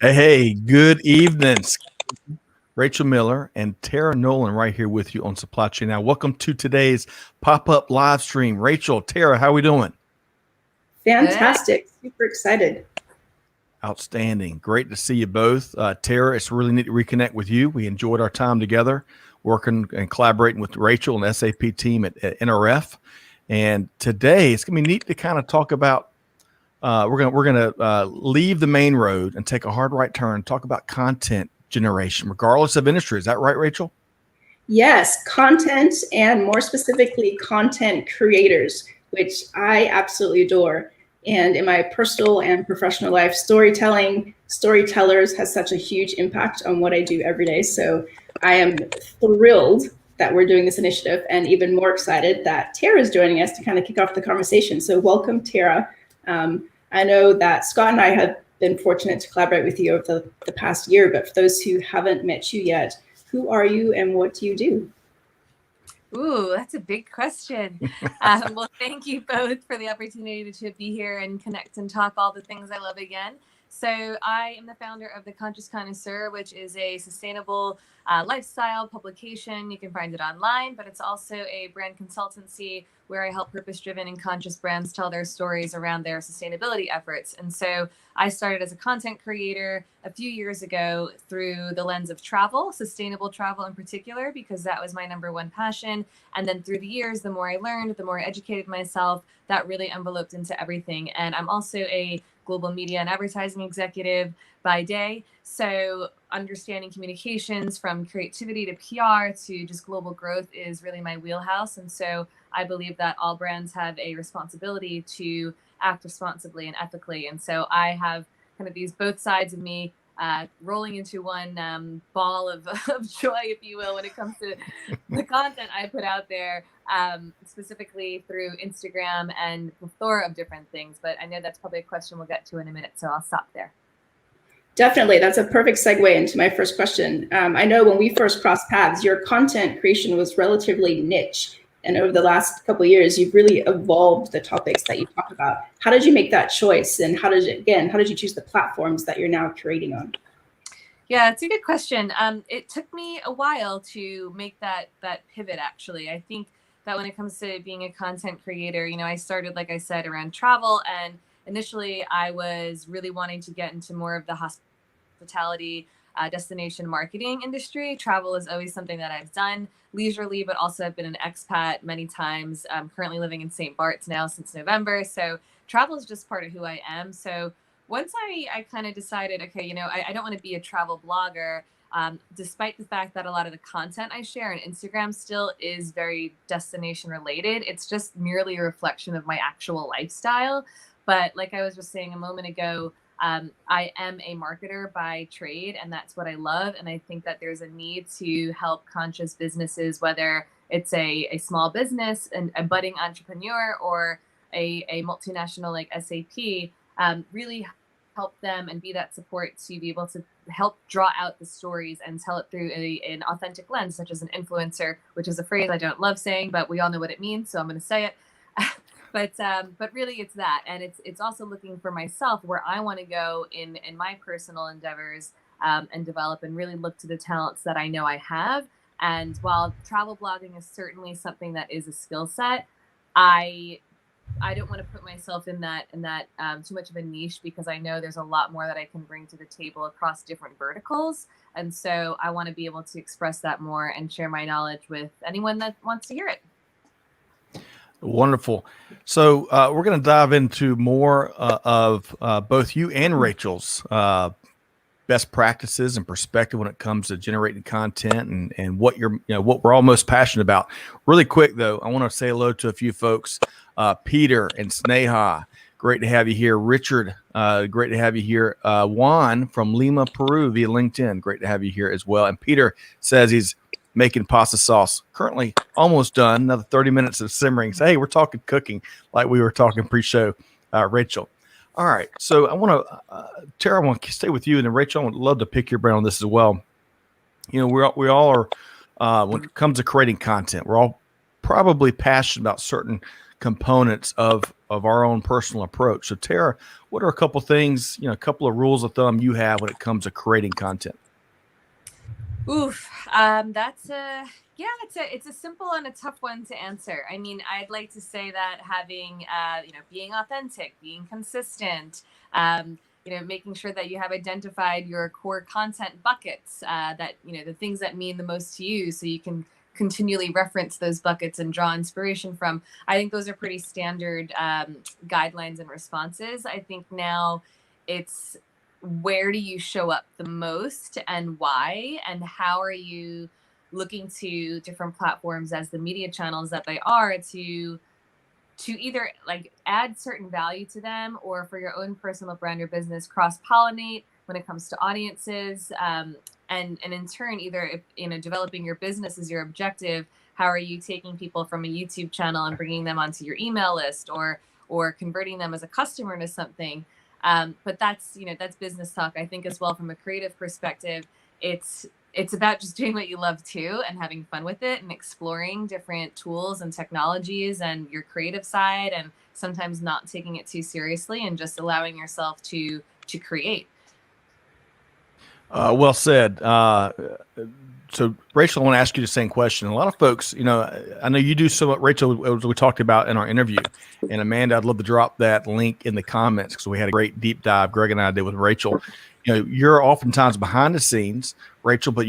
Hey, good evening. Rachel Miller and Tara Nolan right here with you on Supply Chain Now. Welcome to today's pop-up live stream. Rachel, Tara, how are we doing? Good. Fantastic. Super excited. Outstanding. Great to see you both. Tara, it's really neat to reconnect with you. We enjoyed our time together working and collaborating with Rachel and the SAP team at NRF. And today it's going to be neat to kind of talk about we're gonna leave the main road and take a hard right turn. Talk about content generation, regardless of industry. Is that right, Rachel? Yes, content and more specifically, content creators, which I absolutely adore. And in my personal and professional life, storytellers has such a huge impact on what I do every day. So I am thrilled that we're doing this initiative and even more excited that Tara is joining us to kind of kick off the conversation. So welcome, Tara. I know that Scott and I have been fortunate to collaborate with you over the past year, but for those who haven't met you yet, who are you and what do you do? Ooh, that's a big question. Well, thank you both for the opportunity to be here and connect and talk all the things I love again. So I am the founder of the Conscious Connoisseur, which is a sustainable lifestyle publication. You can find it online, but it's also a brand consultancy where I help purpose-driven and conscious brands tell their stories around their sustainability efforts. And so I started as a content creator a few years ago through the lens of travel, sustainable travel in particular, because that was my number one passion. And then through the years, the more I learned, the more I educated myself, that really enveloped into everything. And I'm also a global media and advertising executive by day. So understanding communications from creativity to PR to just global growth is really my wheelhouse. And so I believe that all brands have a responsibility to act responsibly and ethically. And so I have kind of these both sides of me rolling into one ball of joy, if you will, when it comes to the content I put out there, specifically through Instagram and a plethora of different things. But I know that's probably a question we'll get to in a minute, so I'll stop there. Definitely. That's a perfect segue into my first question. I know when we first crossed paths, your content creation was relatively niche. And over the last couple of years, you've really evolved the topics that you talk about. How did you make that choice? And how did you choose the platforms that you're now creating on? Yeah, it's a good question. It took me a while to make that pivot, actually. I think that when it comes to being a content creator, I started, like I said, around travel. And initially, I was really wanting to get into more of the hospitality destination marketing industry. Travel is always something that I've done leisurely, but also I've been an expat many times. I'm currently living in St. Bart's now since November. So travel is just part of who I am. So once I kind of decided, okay, I don't want to be a travel blogger, despite the fact that a lot of the content I share on Instagram still is very destination related. It's just merely a reflection of my actual lifestyle. But like I was just saying a moment ago, I am a marketer by trade, and that's what I love. And I think that there's a need to help conscious businesses, whether it's a small business and a budding entrepreneur or a multinational like SAP, really help them and be that support to be able to help draw out the stories and tell it through an authentic lens, such as an influencer, which is a phrase I don't love saying, but we all know what it means, so I'm going to say it. But really it's that. And it's also looking for myself where I want to go in my personal endeavors and develop and really look to the talents that I know I have. And while travel blogging is certainly something that is a skill set, I don't want to put myself in that too much of a niche, because I know there's a lot more that I can bring to the table across different verticals. And so I want to be able to express that more and share my knowledge with anyone that wants to hear it. Wonderful. So we're going to dive into more of both you and Rachel's best practices and perspective when it comes to generating content and what what we're all most passionate about. Really quick though, I want to say hello to a few folks. Peter and Sneha, great to have you here. Richard, great to have you here. Juan from Lima, Peru via LinkedIn, great to have you here as well. And Peter says he's making pasta sauce, currently almost done, another 30 minutes of simmering. So, hey, we're talking cooking like we were talking pre-show, Rachel. All right, so I want to, Tara, I want to stay with you, and then Rachel, I would love to pick your brain on this as well. We all are, when it comes to creating content, we're all probably passionate about certain components of our own personal approach. So Tara, what are a couple things, a couple of rules of thumb you have when it comes to creating content? Oof, that's a yeah, it's a simple and a tough one to answer. I mean, I'd like to say that having being authentic, being consistent, making sure that you have identified your core content buckets, that the things that mean the most to you, so you can continually reference those buckets and draw inspiration from. I think those are pretty standard guidelines and responses. I think now it's where do you show up the most and why, and how are you looking to different platforms as the media channels that they are to either like add certain value to them, or for your own personal brand or business cross pollinate when it comes to audiences, and in turn, either if developing your business is your objective, how are you taking people from a YouTube channel and bringing them onto your email list, or converting them as a customer to something. But that's business talk. I think as well, from a creative perspective, it's about just doing what you love too, and having fun with it, and exploring different tools and technologies and your creative side, and sometimes not taking it too seriously and just allowing yourself to create. Well said. So Rachel, I want to ask you the same question. A lot of folks, I know you do so much, Rachel, as we talked about in our interview, and Amanda, I'd love to drop that link in the comments, because we had a great deep dive Greg and I did with Rachel. You're oftentimes behind the scenes, Rachel, but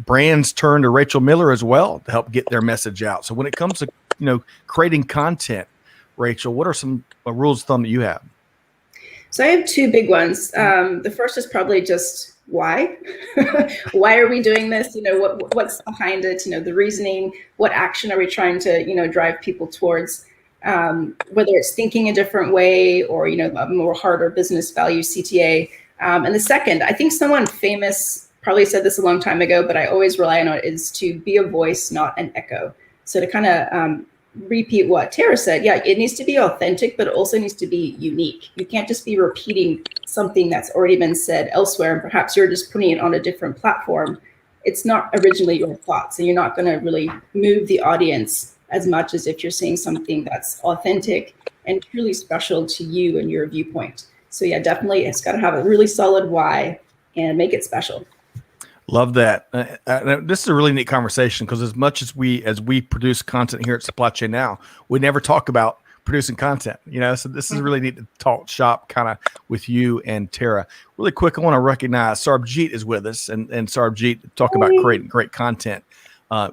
brands turn to Rachel Miller as well to help get their message out. So when it comes to, creating content, Rachel, what are some rules of thumb that you have? So I have two big ones. The first is probably just why. Why are we doing this? What's behind it? The reasoning. What action are we trying to drive people towards? Whether it's thinking a different way, or a more harder business value CTA. And the second, I think someone famous probably said this a long time ago, but I always rely on it, is to be a voice, not an echo. So to kind of repeat what Tara said, yeah, it needs to be authentic, but it also needs to be unique. You can't just be repeating something that's already been said elsewhere, and perhaps you're just putting it on a different platform. It's not originally your thoughts, and you're not going to really move the audience as much as if you're saying something that's authentic and truly special to you and your viewpoint. So yeah, definitely, it's got to have a really solid why and make it special. Love that. This is a really neat conversation, because as much as we produce content here at Supply Chain Now, we never talk about producing content, so this is really neat to talk shop kind of with you and Tara. Really quick, I want to recognize Sarbjeet is with us, and Sarbjeet, talk about creating great content.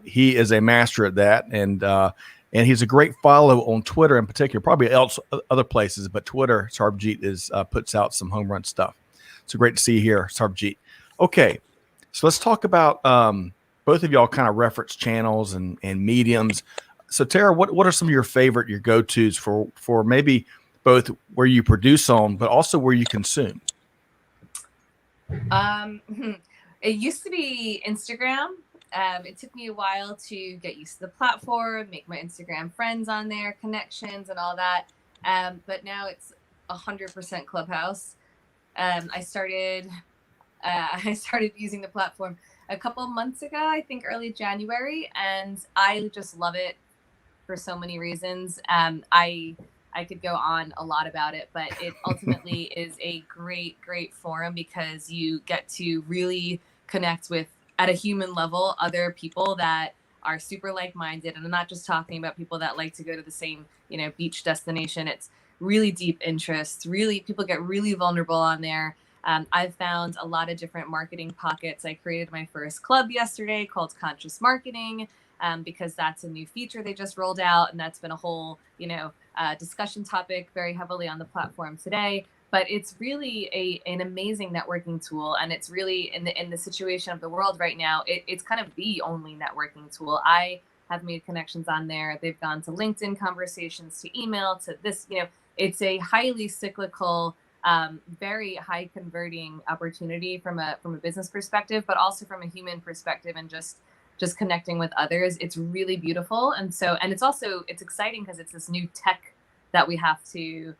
He is a master at that, and he's a great follow on Twitter in particular, probably other places, but Twitter, Sarbjeet puts out some home run stuff. So great to see you here, Sarbjeet. Okay. So let's talk about both of y'all kind of reference channels and mediums. So Tara, what are some of your go-tos for maybe both where you produce on, but also where you consume? It used to be Instagram. It took me a while to get used to the platform, make my Instagram friends on there, connections and all that. But now it's 100% Clubhouse. I started using the platform a couple months ago, I think early January, and I just love it for so many reasons. I could go on a lot about it, but it ultimately is a great forum, because you get to really connect with, at a human level, other people that are super like-minded. And I'm not just talking about people that like to go to the same, beach destination. It's really deep interests. Really, people get really vulnerable on there. I've found a lot of different marketing pockets. I created my first club yesterday called Conscious Marketing, because that's a new feature they just rolled out, and that's been a whole, discussion topic very heavily on the platform today. But it's really an amazing networking tool, and it's really in the situation of the world right now, it's kind of the only networking tool. I have made connections on there. They've gone to LinkedIn conversations, to email, to this. It's a highly cyclical, very high converting opportunity from a business perspective, but also from a human perspective, and just connecting with others. It's really beautiful. And it's exciting, because it's this new tech that we have to,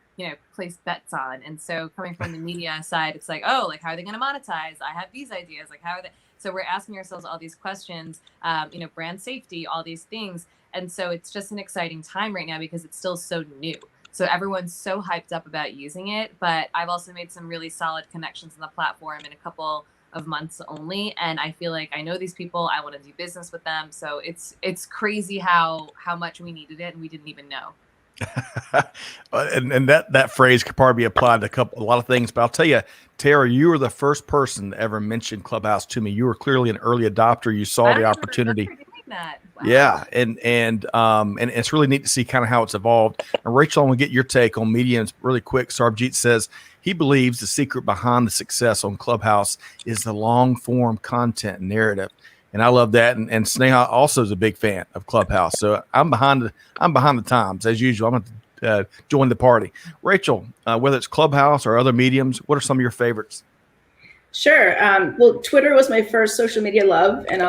place bets on. And so coming from the media side, it's like, oh, like, how are they going to monetize? I have these ideas. Like, how are they? So we're asking ourselves all these questions, brand safety, all these things. And so it's just an exciting time right now because it's still so new. So everyone's so hyped up about using it. But I've also made some really solid connections on the platform in a couple of months only. And I feel like I know these people, I want to do business with them. So it's crazy how much we needed it and we didn't even know. and that phrase could probably be applied to a lot of things, but I'll tell you, Tara, you were the first person to ever mention Clubhouse to me. You were clearly an early adopter. You saw the opportunity. That. Wow. Yeah, and it's really neat to see kind of how it's evolved. And Rachel, I want to get your take on media really quick. Sarbjeet says he believes the secret behind the success on Clubhouse is the long form content narrative. And I love that. And Sneha also is a big fan of Clubhouse. So I'm behind the times as usual. I'm going to join the party. Rachel, whether it's Clubhouse or other mediums, what are some of your favorites? Sure. Well, Twitter was my first social media love, and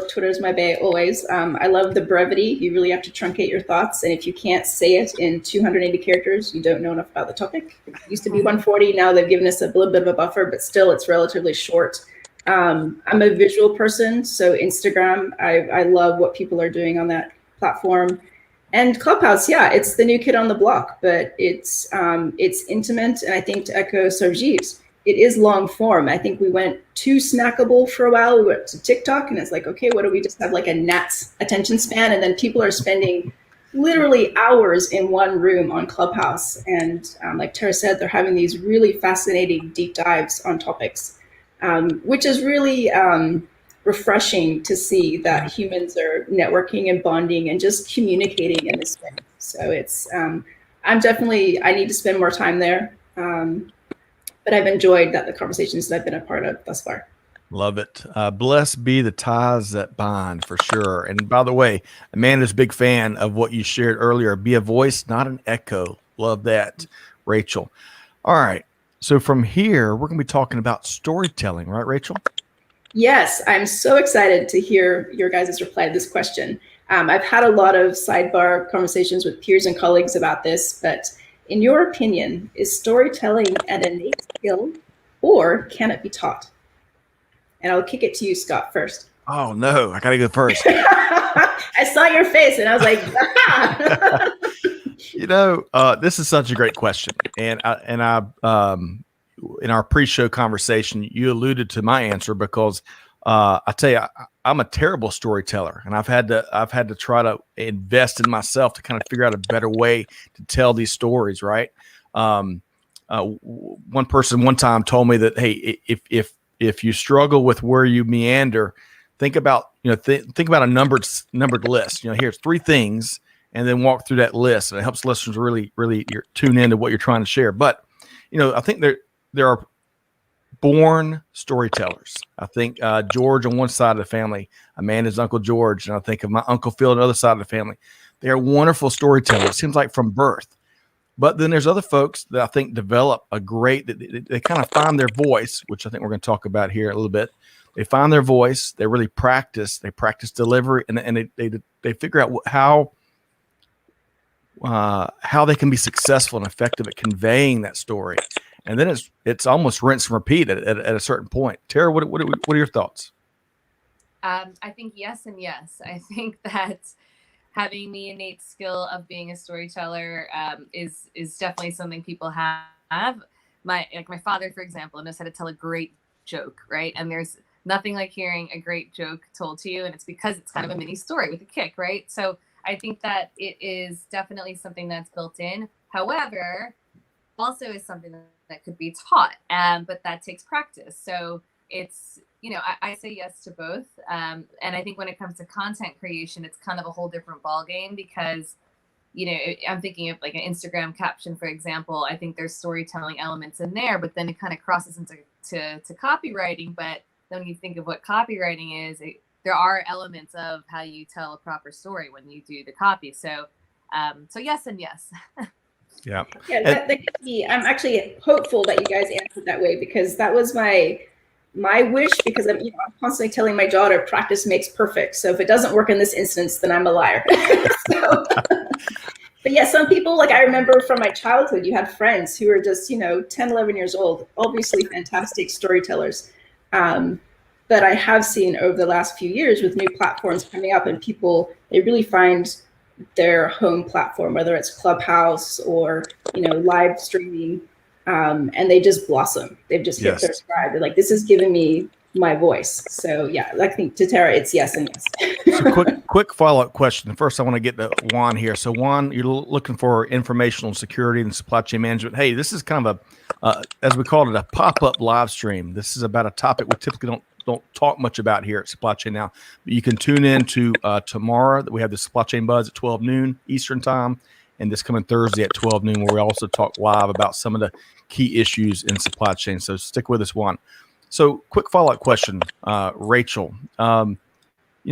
Twitter's my bae always. I love the brevity. You really have to truncate your thoughts. And if you can't say it in 280 characters, you don't know enough about the topic. It used to be 140. Now they've given us a little bit of a buffer, but still it's relatively short. I'm a visual person, so Instagram, I love what people are doing on that platform. And Clubhouse, yeah, it's the new kid on the block, but it's intimate, and I think to echo Sarjeev's, it is long form. I think we went too snackable for a while. We went to TikTok, and it's like, okay, what do we just have like a gnat's attention span? And then people are spending literally hours in one room on Clubhouse. And like Tara said, they're having these really fascinating deep dives on topics. Which is really refreshing to see that humans are networking and bonding and just communicating in this way. So it's, I need to spend more time there. But I've enjoyed the conversations that I've been a part of thus far. Love it. Blessed be the ties that bind, for sure. And by the way, Amanda's a big fan of what you shared earlier. Be a voice, not an echo. Love that, Rachel. All right. So from here, we're going to be talking about storytelling, right, Rachel? Yes, I'm so excited to hear your guys' reply to this question. I've had a lot of sidebar conversations with peers and colleagues about this, but in your opinion, is storytelling an innate skill or can it be taught? And I'll kick it to you, Scott, first. Oh, no, I got to go first. I saw your face and I was like, ah. This is such a great question. And I in our pre-show conversation, you alluded to my answer because I tell you, I'm a terrible storyteller, and I've had to try to invest in myself to kind of figure out a better way to tell these stories. Right. One person one time told me that, hey, if you struggle with where you meander, think about think about a numbered list. Here's 3 things. And then walk through that list, and it helps listeners really tune into what you're trying to share. But, I think there are born storytellers. I think George on one side of the family, Amanda's Uncle George, and I think of my Uncle Phil on the other side of the family. They are wonderful storytellers. It seems like from birth. But then there's other folks that I think develop they kind of find their voice, which I think we're going to talk about here a little bit. They find their voice. They really practice. They practice delivery, and they figure out how they can be successful and effective at conveying that story. And then it's almost rinse and repeat at a certain point. Tara, what are your thoughts? I think yes and yes. I think that having the innate skill of being a storyteller is definitely something people have. My father, for example, knows how to tell a great joke, right? And there's nothing like hearing a great joke told to you, and it's because it's kind of a mini story with a kick, right? So I think that it is definitely something that's built in. However, also is something that could be taught, but that takes practice. So it's, I say yes to both. And I think when it comes to content creation, it's kind of a whole different ballgame because, I'm thinking of like an Instagram caption, for example. I think there's storytelling elements in there, but then it kind of crosses into copywriting. But then when you think of what copywriting is, there are elements of how you tell a proper story when you do the copy. So yes and yes. Yeah. Yeah, that could be. I'm actually hopeful that you guys answered that way because that was my wish. Because I'm constantly telling my daughter, practice makes perfect. So if it doesn't work in this instance, then I'm a liar. But yeah, some people, like I remember from my childhood, you had friends who were just 10, 11 years old, obviously fantastic storytellers. But I have seen over the last few years with new platforms coming up and people, they really find their home platform, whether it's Clubhouse or, live streaming, and they just blossom. They've just hit their stride. They're like, this is giving me my voice. So yeah, I think to Tara, it's yes and yes. So quick follow-up question. First, I want to get to Juan here. So Juan, you're looking for informational security and supply chain management. Hey, this is kind of as we called it, a pop-up live stream. This is about a topic we typically don't talk much about here at Supply Chain Now. But you can tune in to tomorrow that we have the Supply Chain Buzz at 12 noon Eastern time, and this coming Thursday at 12 noon, where we also talk live about some of the key issues in supply chain. So stick with us, Juan. So quick follow-up question, Rachel.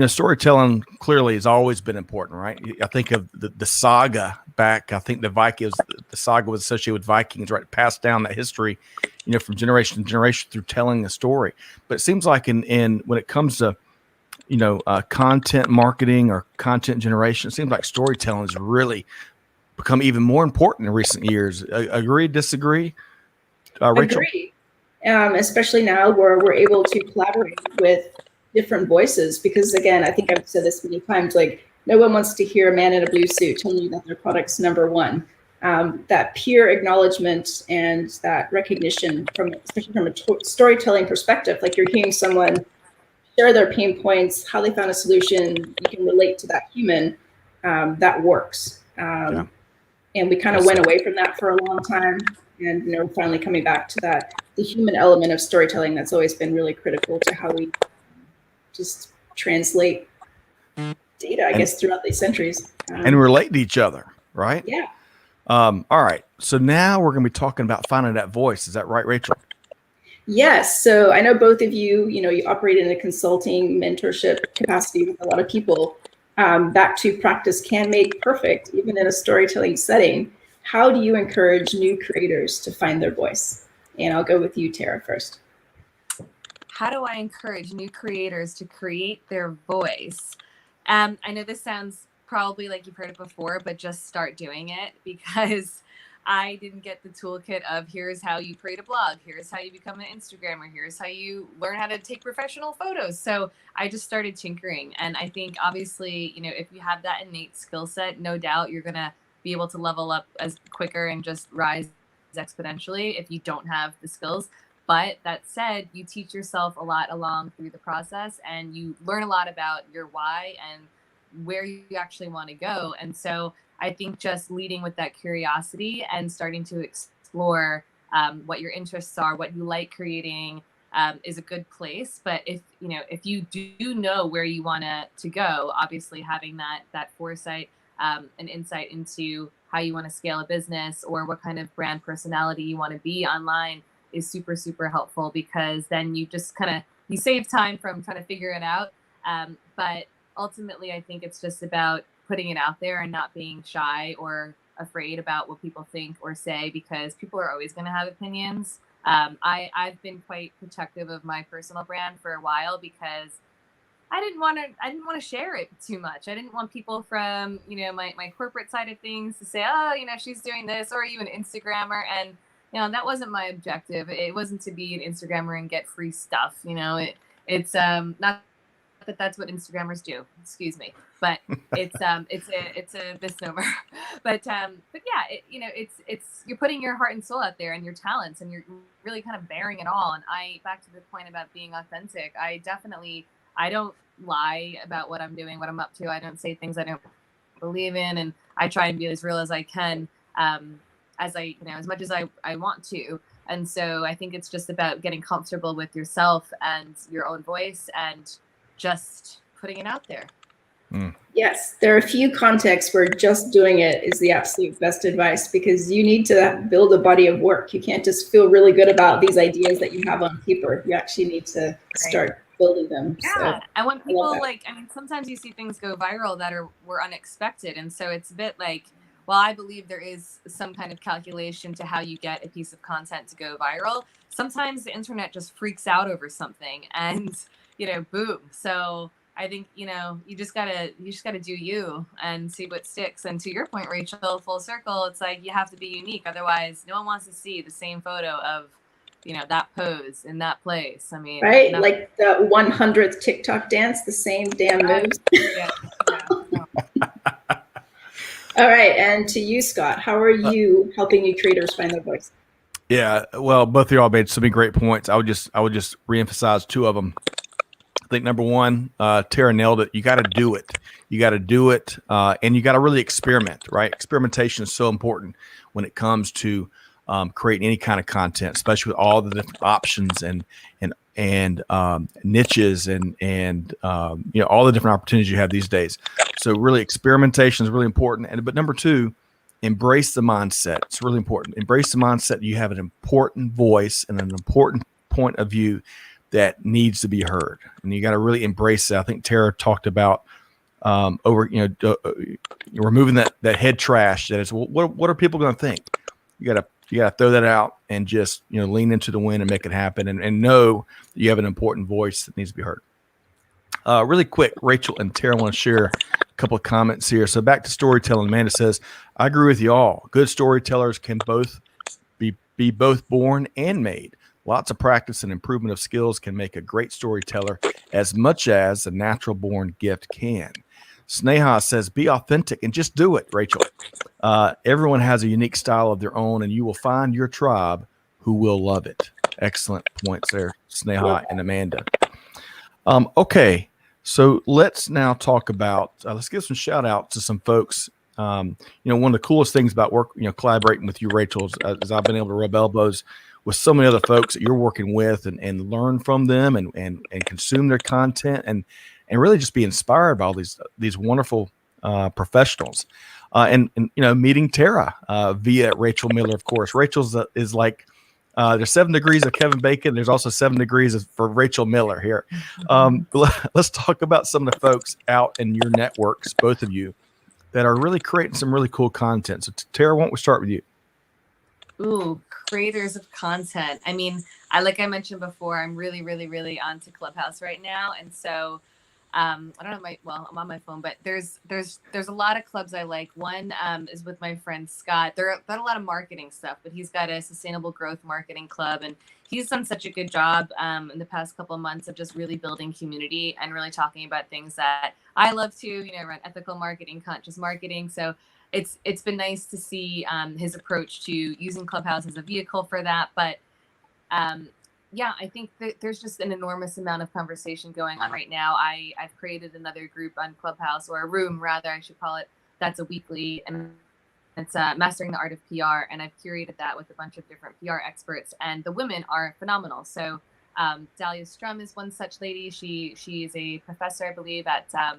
Storytelling clearly has always been important, right? I think of the saga back. I think the saga was associated with Vikings, right? Passed down that history, from generation to generation through telling a story. But it seems like in when it comes to, content marketing or content generation, it seems like storytelling has really become even more important in recent years. Agree, disagree? Rachel? Agree. Especially now where we're able to collaborate with different voices, because again, I think I've said this many times, like no one wants to hear a man in a blue suit telling you that their product's number one. That peer acknowledgement and that recognition especially from a storytelling perspective, like you're hearing someone share their pain points, how they found a solution, you can relate to that human, that works. And we kind of went away from that for a long time. And we're finally coming back to that, the human element of storytelling that's always been really critical to how we just translate data, I guess, throughout these centuries. And relate to each other, right? Yeah. All right. So now we're going to be talking about finding that voice. Is that right, Rachel? Yes. So I know both of you, you operate in a consulting mentorship capacity with a lot of people. Back to practice can make perfect, even in a storytelling setting. How do you encourage new creators to find their voice? And I'll go with you, Tara, first. How do I encourage new creators to create their voice? I know this sounds probably like you've heard it before, but just start doing it, because I didn't get the toolkit of here's how you create a blog, here's how you become an Instagrammer, here's how you learn how to take professional photos. So I just started tinkering. And I think obviously, if you have that innate skill set, no doubt you're going to be able to level up as quicker and just rise exponentially if you don't have the skills. But that said, you teach yourself a lot along through the process, and you learn a lot about your why and where you actually want to go. And so I think just leading with that curiosity and starting to explore what your interests are, what you like creating, is a good place. But if you do know where you want to go, obviously having that foresight and insight into how you want to scale a business or what kind of brand personality you want to be online is super, super helpful, because then you just you save time from trying to figure it out. But ultimately, I think it's just about putting it out there and not being shy or afraid about what people think or say, because people are always going to have opinions. I've been quite protective of my personal brand for a while, because I didn't want to share it too much. I didn't want people from, my corporate side of things to say, oh, she's doing this, or even Instagrammer. And, that wasn't my objective. It wasn't to be an Instagrammer and get free stuff. It's not that that's what Instagrammers do, excuse me, but it's a misnomer. But yeah, it's you're putting your heart and soul out there and your talents, and you're really kind of bearing it all. And back to the point about being authentic, I don't lie about what I'm doing, what I'm up to. I don't say things I don't believe in, and I try and be as real as I can, as much as I want to. And so I think it's just about getting comfortable with yourself and your own voice and just putting it out there. Yes, there are a few contexts where just doing it is the absolute best advice, because you need to build a body of work. You can't just feel really good about these ideas that you have on paper. You actually need to start building them. Yeah, so, and when people sometimes you see things go viral that were unexpected, and so it's a bit like, well, I believe there is some kind of calculation to how you get a piece of content to go viral. Sometimes the internet just freaks out over something, and boom. So I think, you just gotta do you and see what sticks. And to your point, Rachel, full circle, it's like you have to be unique. Otherwise, no one wants to see the same photo of, that pose in that place. I mean, right? Like the 100th TikTok dance, the same damn moves. Yeah. All right, and to you, Scott, how are you helping new creators find their voice? Yeah, well, both of y'all made so many great points. I would just reemphasize two of them. I think number one, Tara nailed it. You got to do it. You got to do it, and you got to really experiment. Right? Experimentation is so important when it comes to creating any kind of content, especially with all the different options and niches and all the different opportunities you have these days. So really, experimentation is really important. But number two, embrace the mindset. It's really important. Embrace the mindset. You have an important voice and an important point of view that needs to be heard, and you got to really embrace it. I think Tara talked about removing that head trash. That is, what are people going to think? You got to throw that out and just lean into the wind and make it happen, and know that you have an important voice that needs to be heard. Really quick, Rachel and Tara want to share a couple of comments here. So back to storytelling. Amanda says, I agree with you all. Good storytellers can both be both born and made. Lots of practice and improvement of skills can make a great storyteller as much as a natural born gift can. Sneha says, be authentic and just do it, Rachel. Everyone has a unique style of their own, and you will find your tribe who will love it. Excellent points there, Sneha and Amanda. Okay, so let's now talk about, let's give some shout out to some folks. One of the coolest things about collaborating with you, Rachel, is I've been able to rub elbows with so many other folks that you're working with and learn from them and consume their content and really just be inspired by all these wonderful professionals. And meeting Tara via Rachel Miller, of course. Rachel's is like, there's 7 degrees of Kevin Bacon. There's also 7 degrees for Rachel Miller here. Let's talk about some of the folks out in your networks, both of you, that are really creating some really cool content. So Tara, why don't we start with you? Ooh, creators of content. I mean, like I mentioned before, I'm really, really, really onto Clubhouse right now. And so I don't know I'm on my phone, but there's a lot of clubs I like. One is with my friend Scott. They're a lot of marketing stuff, but he's got a sustainable growth marketing club, and he's done such a good job in the past couple of months of just really building community and really talking about things that I love to, around ethical marketing, conscious marketing. So it's been nice to see his approach to using Clubhouse as a vehicle for that. But I think that there's just an enormous amount of conversation going on right now. I've created another group on Clubhouse, or a room rather, I should call it. That's a weekly, and it's Mastering the Art of PR. And I've curated that with a bunch of different PR experts, and the women are phenomenal. So Dahlia Strum is one such lady. She is a professor, I believe, at the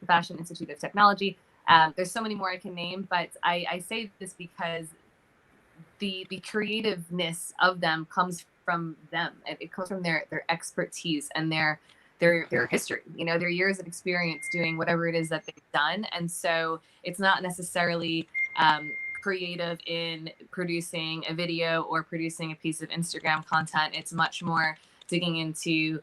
Fashion Institute of Technology. There's so many more I can name, but I say this because the creativeness of them comes from them. It comes from their expertise and their history, their years of experience doing whatever it is that they've done. And so it's not necessarily creative in producing a video or producing a piece of Instagram content. It's much more digging into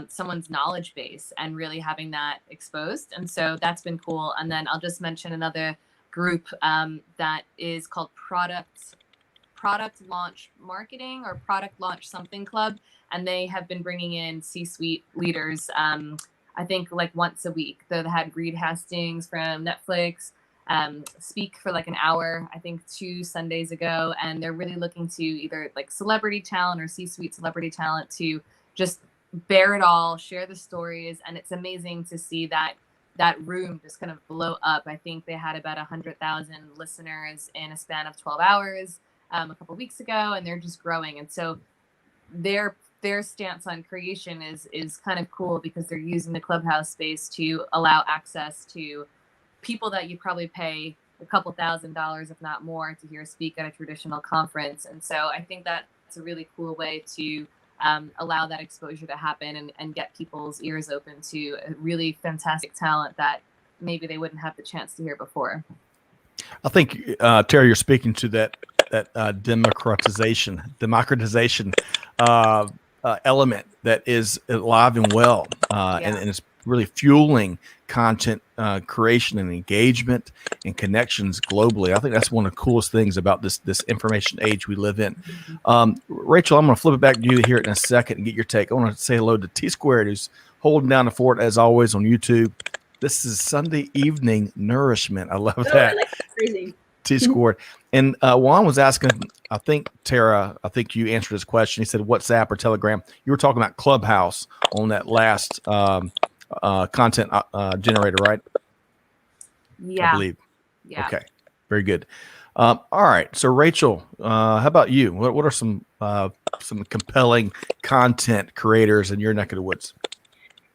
someone's knowledge base and really having that exposed. And so that's been cool. And then I'll just mention another group that is called Product Launch Marketing, or Product Launch Something Club. And they have been bringing in C-suite leaders, I think like once a week. They had Reed Hastings from Netflix speak for like an hour, I think 2 Sundays ago. And they're really looking to either like celebrity talent or C-suite celebrity talent to just bear it all, share the stories. And it's amazing to see that room just kind of blow up. I think they had about 100,000 listeners in a span of 12 hours a couple of weeks ago, and they're just growing. And so their stance on creation is kind of cool, because they're using the Clubhouse space to allow access to people that you probably pay a couple $1,000s, if not more, to hear speak at a traditional conference. And so I think that's a really cool way to allow that exposure to happen and get people's ears open to a really fantastic talent that maybe they wouldn't have the chance to hear before. I think, Tara, you're speaking to that democratization element that is alive and well, and it's really fueling content creation and engagement and connections globally. I think that's one of the coolest things about this information age we live in. Rachel, I'm going to flip it back to you here in a second and get your take. I want to say hello to T Squared, who's holding down the fort as always on YouTube. This is Sunday evening nourishment. I love that. crazy. T squared. And Juan was asking, I think, Tara, I think you answered his question. He said WhatsApp or Telegram. You were talking about Clubhouse on that last content generator, right? Yeah. I believe. Yeah. Okay. Very good. All right. So Rachel, how about you? What are some compelling content creators in your neck of the woods?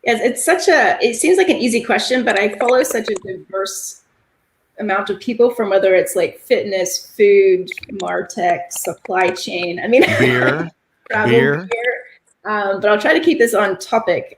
Yes, it seems like an easy question, but I follow such a diverse amount of people, from whether it's like fitness, food, MarTech, supply chain. I mean, Beer, travel, beer. but I'll try to keep this on topic.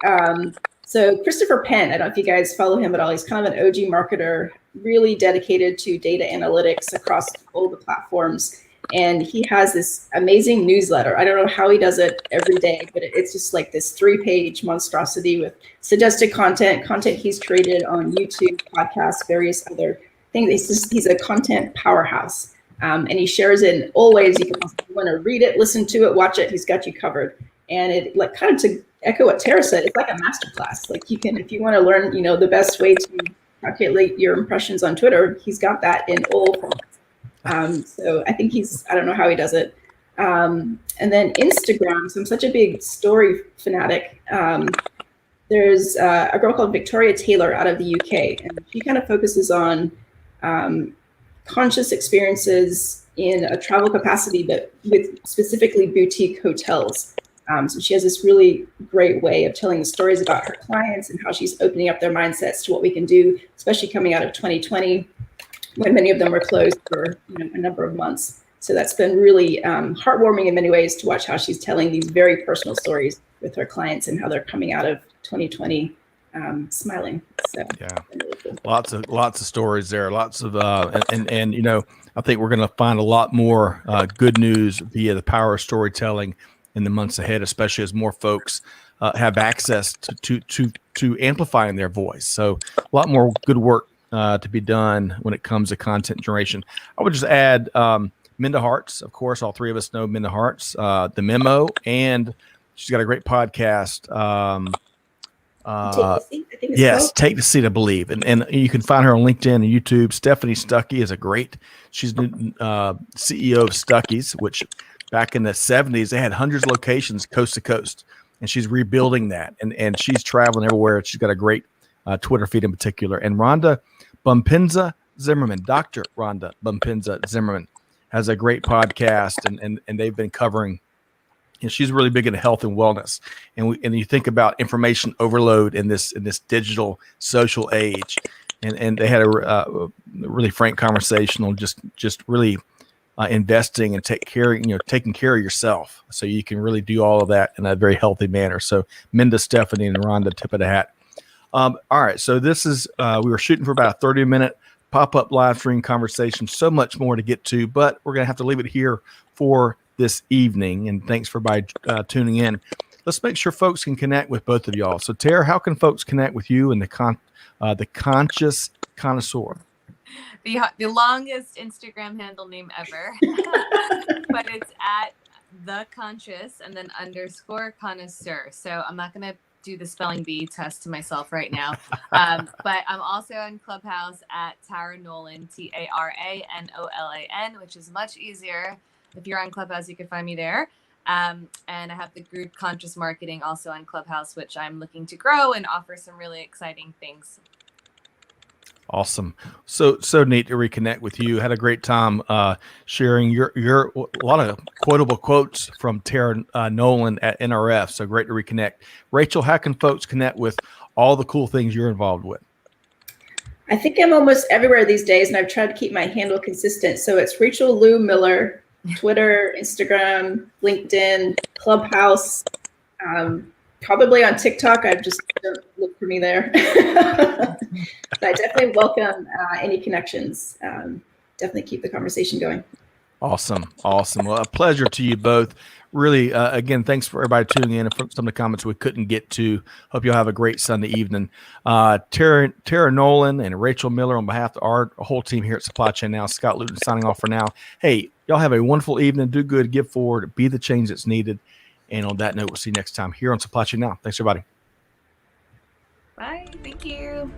So Christopher Penn, I don't know if you guys follow him at all. He's kind of an OG marketer, really dedicated to data analytics across all the platforms. And he has this amazing newsletter. I don't know how he does it every day, but it's just like this 3-page monstrosity with suggested content he's created on YouTube, podcasts, various other things. He's a content powerhouse. And he shares it in all ways. You want to read it, listen to it, watch it. He's got you covered. And it, like, kind of to echo what Tara said, it's like a masterclass. Like, you can, if you want to learn, the best way to calculate your impressions on Twitter, he's got that in all formats. So I think I don't know how he does it. And then Instagram, so I'm such a big story fanatic. There's a girl called Victoria Taylor out of the UK, and she kind of focuses on conscious experiences in a travel capacity, but with specifically boutique hotels. So she has this really great way of telling the stories about her clients and how she's opening up their mindsets to what we can do, especially coming out of 2020, when many of them were closed for a number of months. So that's been really heartwarming in many ways to watch how she's telling these very personal stories with her clients and how they're coming out of 2020 smiling. So yeah, really cool. lots of stories there. Lots of and I think we're going to find a lot more good news via the power of storytelling in the months ahead, especially as more folks have access to amplifying their voice. So a lot more good work to be done when it comes to content generation. I would just add Minda Harts, of course. All three of us know Minda Harts, The Memo, and she's got a great podcast. Take the Seat, I believe, and you can find her on LinkedIn and YouTube. Stephanie Stuckey is she's the CEO of Stuckey's, which back in the 70s they had hundreds of locations coast to coast, and she's rebuilding that, and she's traveling everywhere. She's got a great Twitter feed in particular. And Rhonda Bumpinza Zimmerman, Dr. Rhonda Bumpinza Zimmerman, has a great podcast, and they've been covering. She's really big into health and wellness, and you think about information overload in this digital social age, and they had a really frank conversation on just really investing and taking care of yourself, so you can really do all of that in a very healthy manner. So Minda, Stephanie, and Rhonda, tip of the hat. All right, so this is we were shooting for about a 30-minute pop-up live stream conversation. So much more to get to, but we're gonna have to leave it here for this evening, and thanks for tuning in. Let's make sure folks can connect with both of y'all. So Tara, how can folks connect with you and the Conscious Connoisseur? The longest Instagram handle name ever, but it's at the Conscious and then _Connoisseur. So I'm not gonna do the spelling bee test to myself right now, but I'm also on Clubhouse at Tara Nolan, TARANOLAN, which is much easier. If you're on Clubhouse, you can find me there. And I have the group Conscious Marketing also on Clubhouse, which I'm looking to grow and offer some really exciting things. Awesome. So neat to reconnect with you. Had a great time sharing a lot of quotable quotes from Tara Nolan at NRF. So great to reconnect. Rachel, how can folks connect with all the cool things you're involved with? I think I'm almost everywhere these days, and I've tried to keep my handle consistent. So it's Rachel Lou Miller, Twitter, Instagram, LinkedIn, Clubhouse, probably on TikTok. I just don't look for me there. But I definitely welcome any connections. Definitely keep the conversation going. Awesome. Well, a pleasure to you both. Really, again, thanks for everybody tuning in. For some of the comments we couldn't get to. Hope you'll have a great Sunday evening. Tara Nolan and Rachel Miller, on behalf of our whole team here at Supply Chain Now, Scott Luton signing off for now. Hey, y'all have a wonderful evening. Do good, give forward, be the change that's needed. And on that note, we'll see you next time here on Supply Chain Now. Thanks, everybody. Bye. Thank you.